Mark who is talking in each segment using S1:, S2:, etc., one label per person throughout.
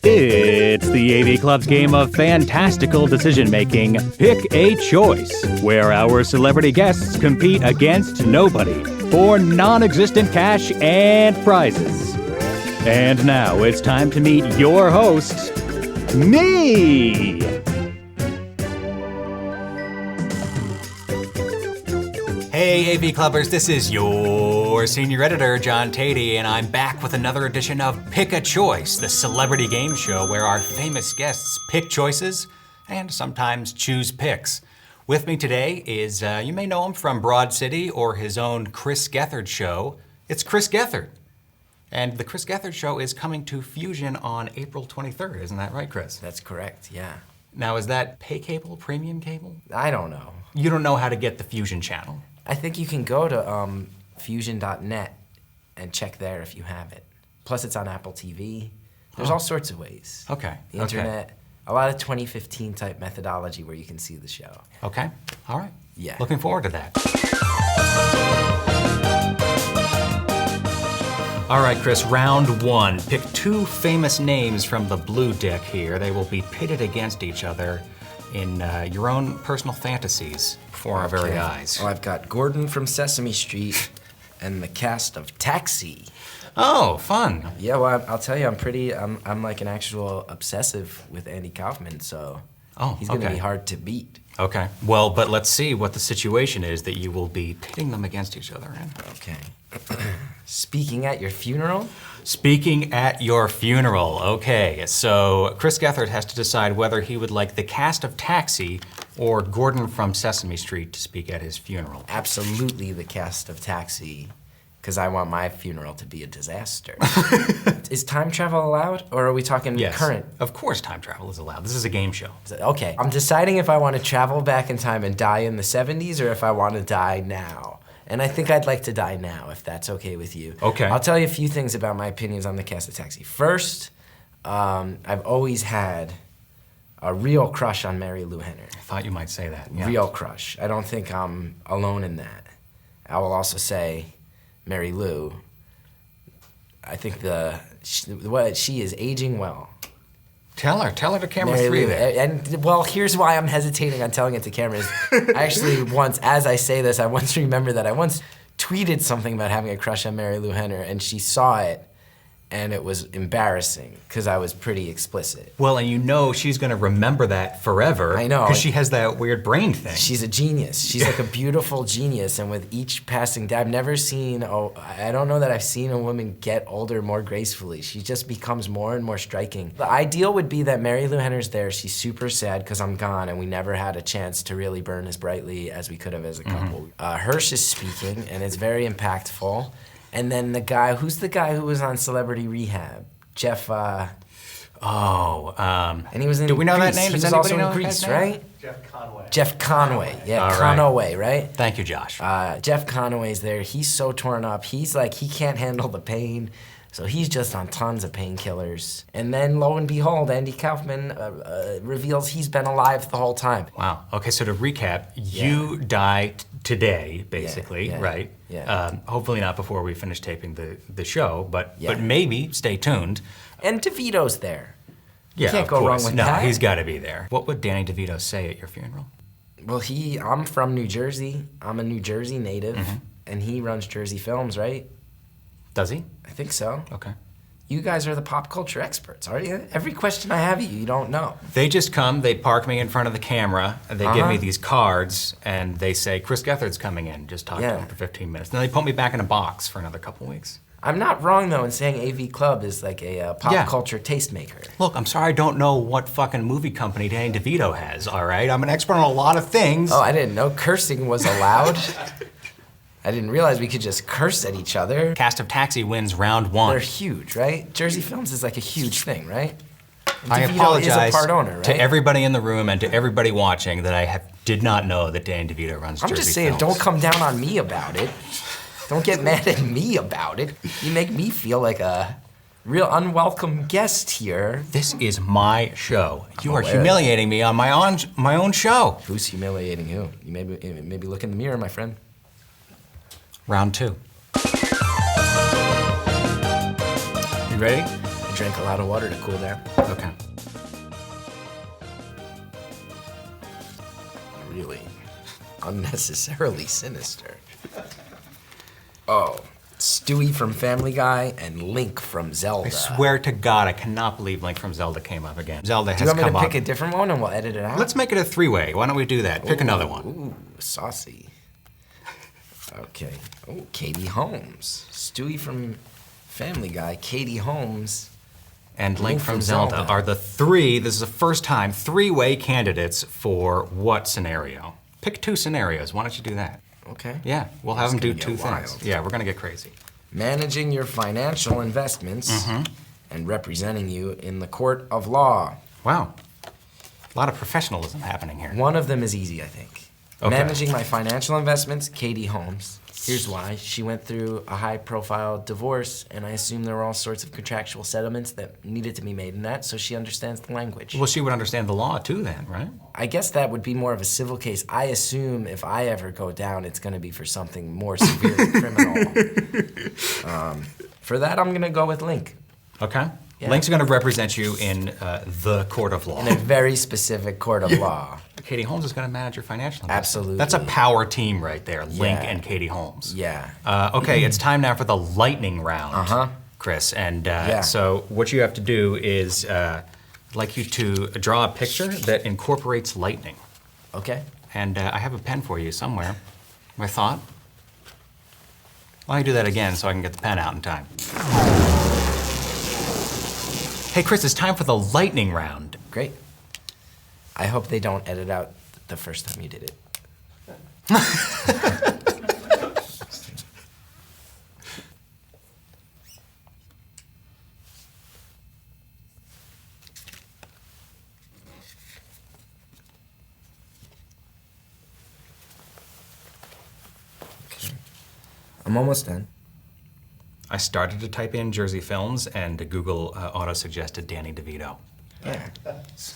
S1: It's the AV Club's game of fantastical decision-making, Pick a Choice, where our celebrity guests compete against nobody for non-existent cash and prizes. And now it's time to meet your host, me!
S2: Hey, AV Clubbers, this is your senior editor, John Tatey, and I'm back with another edition of Pick a Choice, the celebrity game show where our famous guests pick choices and sometimes choose picks. With me today is, you may know him from Broad City or his own Chris Gethard Show. It's Chris Gethard. And the Chris Gethard Show is coming to Fusion on April 23rd, isn't that right, Chris?
S3: That's correct, yeah.
S2: Now, is that pay cable, premium cable?
S3: I don't know.
S2: You don't know how to get the Fusion channel?
S3: I think you can go to fusion.net and check there if you have it. Plus it's on Apple TV. There's all sorts of ways.
S2: Okay.
S3: The internet, a lot of 2015 type methodology where you can see the show.
S2: Okay, all right.
S3: Yeah.
S2: Looking forward to that. All right, Chris, round one. Pick two famous names from the blue deck here. They will be pitted against each other in your own personal fantasies before our very eyes.
S3: Well, I've got Gordon from Sesame Street and the cast of Taxi.
S2: Oh, fun.
S3: Yeah, well, I'll tell you, I'm like an actual obsessive with Andy Kaufman, so he's gonna be hard to beat.
S2: Okay, well, but let's see what the situation is that you will be pitting them against each other in.
S3: Okay. Speaking at your funeral?
S2: Speaking at your funeral, okay. So Chris Gethard has to decide whether he would like the cast of Taxi or Gordon from Sesame Street to speak at his funeral.
S3: Absolutely the cast of Taxi, because I want my funeral to be a disaster. Is time travel allowed, or are we talking current?
S2: Of course time travel is allowed. This is a game show.
S3: Okay, I'm deciding if I want to travel back in time and die in the 70s or if I want to die now. And I think I'd like to die now, if that's okay with you.
S2: Okay.
S3: I'll tell you a few things about my opinions on the cast of Taxi. First, I've always had a real crush on Mary Lou Henner.
S2: I thought you might say that. Yeah.
S3: Real crush. I don't think I'm alone in that. I will also say Mary Lou, I think she is aging well.
S2: Tell her to camera
S3: Mary
S2: 3
S3: Lou,
S2: there.
S3: And well, here's why I'm hesitating on telling it to cameras. I actually once, as I say this, I once remember that I once tweeted something about having a crush on Mary Lou Henner, and she saw it, and it was embarrassing, because I was pretty explicit.
S2: Well, and you know she's gonna remember that forever.
S3: I know.
S2: Because she has that weird brain thing.
S3: She's a genius. She's like a beautiful genius, and with each passing day, I've never seen, I don't know that I've seen a woman get older more gracefully. She just becomes more and more striking. The ideal would be that Mary Lou Henner's there. She's super sad because I'm gone, and we never had a chance to really burn as brightly as we could have as a couple. Hirsch is speaking, and it's very impactful. And then who's the guy who was on Celebrity Rehab? Jeff, and he was in
S2: do we know
S3: Grease.
S2: that name?
S3: He
S2: Does
S3: was
S2: anybody
S3: also
S2: know
S3: in
S2: that
S3: Grease,
S2: name?
S3: right? Jeff Conway, yeah,
S2: All right.
S3: Conway, right?
S2: Thank you, Josh.
S3: Jeff Conway's there. He's so torn up. He's like, he can't handle the pain. So he's just on tons of painkillers. And then lo and behold, Andy Kaufman reveals he's been alive the whole time.
S2: Wow. Okay, so to recap, you die today, basically, right?
S3: Yeah.
S2: Hopefully not before we finish taping the show, but
S3: Yeah.
S2: maybe stay tuned.
S3: And DeVito's there.
S2: Yeah,
S3: can't
S2: of
S3: go wrong
S2: course.
S3: with
S2: no,
S3: that.
S2: he's got to be there. What would Danny DeVito say at your funeral?
S3: Well, I'm from New Jersey. I'm a New Jersey native, and he runs Jersey Films, right?
S2: Does he?
S3: I think so.
S2: Okay.
S3: You guys are the pop culture experts, aren't you? Every question I have you don't know.
S2: They just come, they park me in front of the camera, and they give me these cards, and they say, Chris Gethard's coming in, just talk to him for 15 minutes. Then they put me back in a box for another couple weeks.
S3: I'm not wrong, though, in saying AV Club is like a pop culture tastemaker.
S2: Look, I'm sorry I don't know what fucking movie company Danny DeVito has, all right? I'm an expert on a lot of things.
S3: Oh, I didn't know cursing was allowed. I didn't realize we could just curse at each other.
S2: Cast of Taxi wins round one.
S3: They're huge, right? Jersey Films is like a huge thing, right? And
S2: I
S3: DeVito
S2: apologize
S3: is a part owner, right?
S2: to everybody in the room and to everybody watching that I did not know that Danny DeVito runs Jersey Films.
S3: I'm just saying, don't come down on me about it. Don't get mad at me about it. You make me feel like a real unwelcome guest here.
S2: This is my show. You are humiliating me on my own show.
S3: Who's humiliating who? You maybe look in the mirror, my friend.
S2: Round two. You ready?
S3: drank a lot of water to cool down.
S2: Okay.
S3: Really unnecessarily sinister. Oh, Stewie from Family Guy and Link from Zelda.
S2: I swear to God, I cannot believe Link from Zelda came up again. Zelda has come up.
S3: Do you want me to pick a different one and we'll edit it out?
S2: Let's make it a three-way. Why don't we do that? Pick another one.
S3: Ooh, saucy. Okay. Oh, Katie Holmes. Stewie from Family Guy, Katie Holmes.
S2: And Link from Zelda are the three, this is the first time, three-way candidates for what scenario? Pick two scenarios. Why don't you do that?
S3: Okay.
S2: Yeah, we'll have them do two
S3: wild.
S2: things. Yeah, we're gonna get crazy.
S3: Managing your financial investments and representing you in the court of law.
S2: Wow. A lot of professionalism happening here.
S3: One of them is easy, I think.
S2: Okay.
S3: Managing my financial investments, Katie Holmes. Here's why. She went through a high-profile divorce, and I assume there were all sorts of contractual settlements that needed to be made in that, so she understands the language.
S2: Well, she would understand the law too then, right?
S3: I guess that would be more of a civil case. I assume if I ever go down, it's going to be for something more severely criminal. For that, I'm going to go with Link.
S2: Okay.
S3: Yeah.
S2: Link's gonna represent you in the court of law.
S3: In a very specific court of law.
S2: Katie Holmes is gonna manage your financial investment.
S3: Absolutely.
S2: That's a power team right there, Link
S3: Yeah.
S2: and Katie Holmes.
S3: Yeah.
S2: Okay, it's time now for the lightning round, Chris. And so what you have to do is, I'd like you to draw a picture that incorporates lightning.
S3: Okay.
S2: And I have a pen for you somewhere. My thought. Why don't you do that again so I can get the pen out in time? Hey, Chris, it's time for the lightning round.
S3: Great. I hope they don't edit out the first time you did it. Okay. I'm almost done.
S2: I started to type in Jersey Films, and Google auto-suggested Danny DeVito.
S3: Yeah.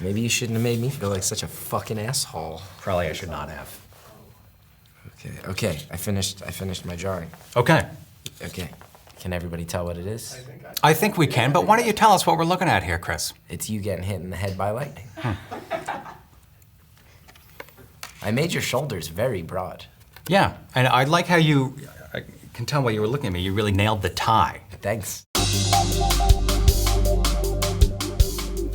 S3: Maybe you shouldn't have made me feel like such a fucking asshole.
S2: Probably I should not have.
S3: Okay. I finished my drawing.
S2: Okay.
S3: Okay. Can everybody tell what it is?
S2: I think we can, but why don't you tell us what we're looking at here, Chris?
S3: It's you getting hit in the head by lightning. I made your shoulders very broad.
S2: Yeah, and I like how I can tell why you were looking at me, you really nailed the tie.
S3: Thanks.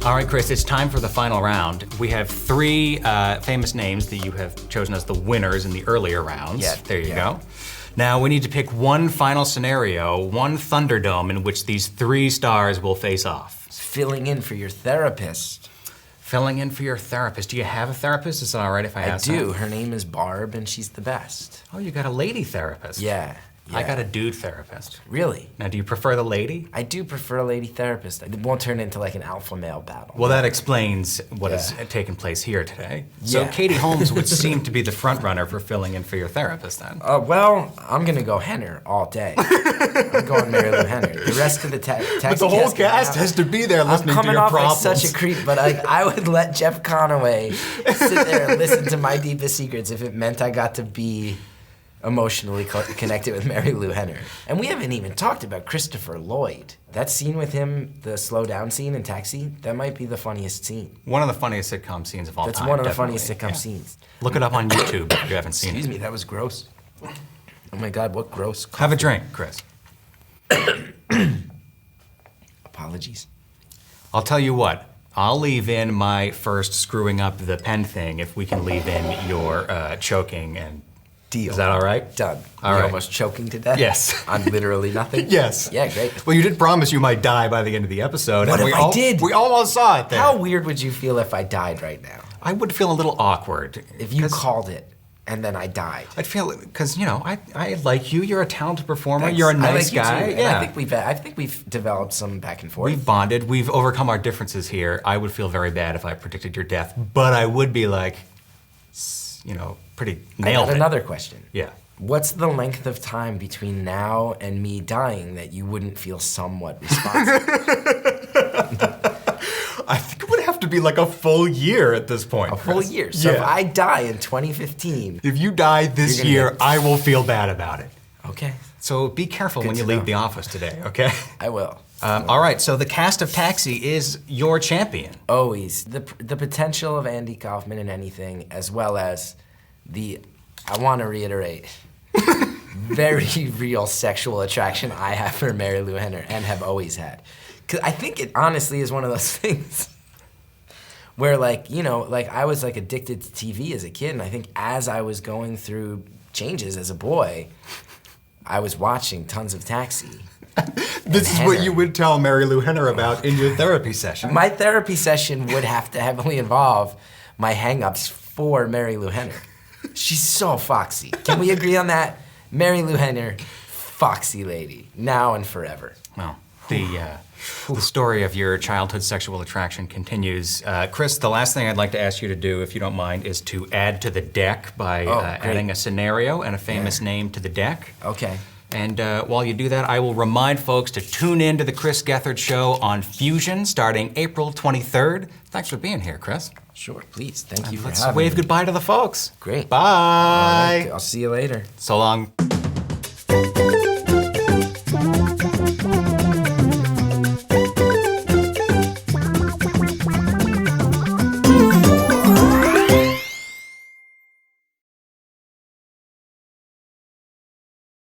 S2: All right, Chris, it's time for the final round. We have three famous names that you have chosen as the winners in the earlier rounds.
S3: Yeah,
S2: there you go. Now we need to pick one final scenario, one Thunderdome in which these three stars will face off.
S3: Filling in for your therapist.
S2: Filling in for your therapist. Do you have a therapist? Is it all right if I ask
S3: I do.
S2: that?
S3: Her name is Barb, and she's the best.
S2: Oh, you got a lady therapist.
S3: Yeah.
S2: I got a dude therapist.
S3: Really?
S2: Now, do you prefer the lady?
S3: I do prefer a lady therapist. It won't turn into like an alpha male battle.
S2: Well, that explains what has taken place here today. So
S3: Yeah.
S2: Katie Holmes would seem to be the front runner for filling in for your therapist then.
S3: Well, I'm gonna go Henner all day. I'm going Mary Lou Henner. The rest of the taxi
S2: But the whole cast has to be there listening to
S3: I'm coming
S2: your
S3: off
S2: problems.
S3: like such a creep, but I would let Jeff Conaway sit there and listen to my deepest secrets if it meant I got to be emotionally connected with Mary Lou Henner. And we haven't even talked about Christopher Lloyd. That scene with him, the slow down scene in Taxi, that might be the funniest scene.
S2: One of the funniest sitcom scenes of all time.
S3: That's one of the
S2: definitely.
S3: funniest sitcom scenes.
S2: Look it up on YouTube if you haven't seen
S3: Excuse
S2: it.
S3: me, that was gross. Oh my God, what gross coffee.
S2: Have a drink, Chris.
S3: Apologies.
S2: I'll tell you what. I'll leave in my first screwing up the pen thing if we can leave in your choking and...
S3: Deal.
S2: Is that all right?
S3: Done.
S2: All
S3: You're
S2: right.
S3: almost choking to death?
S2: Yes.
S3: On literally nothing?
S2: Yes.
S3: Yeah, great.
S2: Well, you did promise you might die by the end of the episode.
S3: What
S2: and
S3: if
S2: we
S3: I did?
S2: We almost saw it there.
S3: How weird would you feel if I died right now?
S2: I would feel a little awkward.
S3: If you
S2: 'cause
S3: called it and then I died.
S2: I'd feel, because, you know, I like you. You're a talented performer.
S3: Thanks.
S2: You're a
S3: I
S2: nice
S3: like you
S2: guy.
S3: too, and
S2: Yeah.
S3: I think we've developed some back and forth.
S2: We've bonded. We've overcome our differences here. I would feel very bad if I predicted your death, but I would be like, you know, pretty nailed
S3: I got
S2: it.
S3: another question.
S2: Yeah.
S3: What's the length of time between now and me dying that you wouldn't feel somewhat responsible?
S2: I think it would have to be like a full year at this point.
S3: A full
S2: Chris.
S3: year. So if
S2: Yeah.
S3: I die in 2015,
S2: If you die this
S3: You're gonna
S2: year,
S3: get-
S2: I will feel bad about it.
S3: okay,
S2: So be careful
S3: Good
S2: when you
S3: to
S2: leave
S3: know.
S2: the office today, okay?
S3: I will.
S2: All right, so the cast of Taxi is your champion.
S3: Always. The potential of Andy Kaufman in anything, as well as I want to reiterate, very real sexual attraction I have for Mary Lou Henner and have always had. Because I think it honestly is one of those things where, like, you know, like I was like addicted to TV as a kid, and I think as I was going through changes as a boy, I was watching tons of Taxi.
S2: This is what you would tell Mary Lou Henner about in your therapy session.
S3: My therapy session would have to heavily involve my hang-ups for Mary Lou Henner. She's so foxy. Can we agree on that? Mary Lou Henner, foxy lady, now and forever.
S2: Well, the story of your childhood sexual attraction continues. Chris, the last thing I'd like to ask you to do, if you don't mind, is to add to the deck by adding a scenario and a famous name to the deck.
S3: Okay.
S2: And while you do that, I will remind folks to tune in to the Chris Gethard Show on Fusion starting April 23rd. Thanks for being here, Chris.
S3: Sure, please. Thank you for
S2: having me.
S3: having me.
S2: Let's wave goodbye to the folks.
S3: Great.
S2: Bye.
S3: I'll see you later.
S2: So long.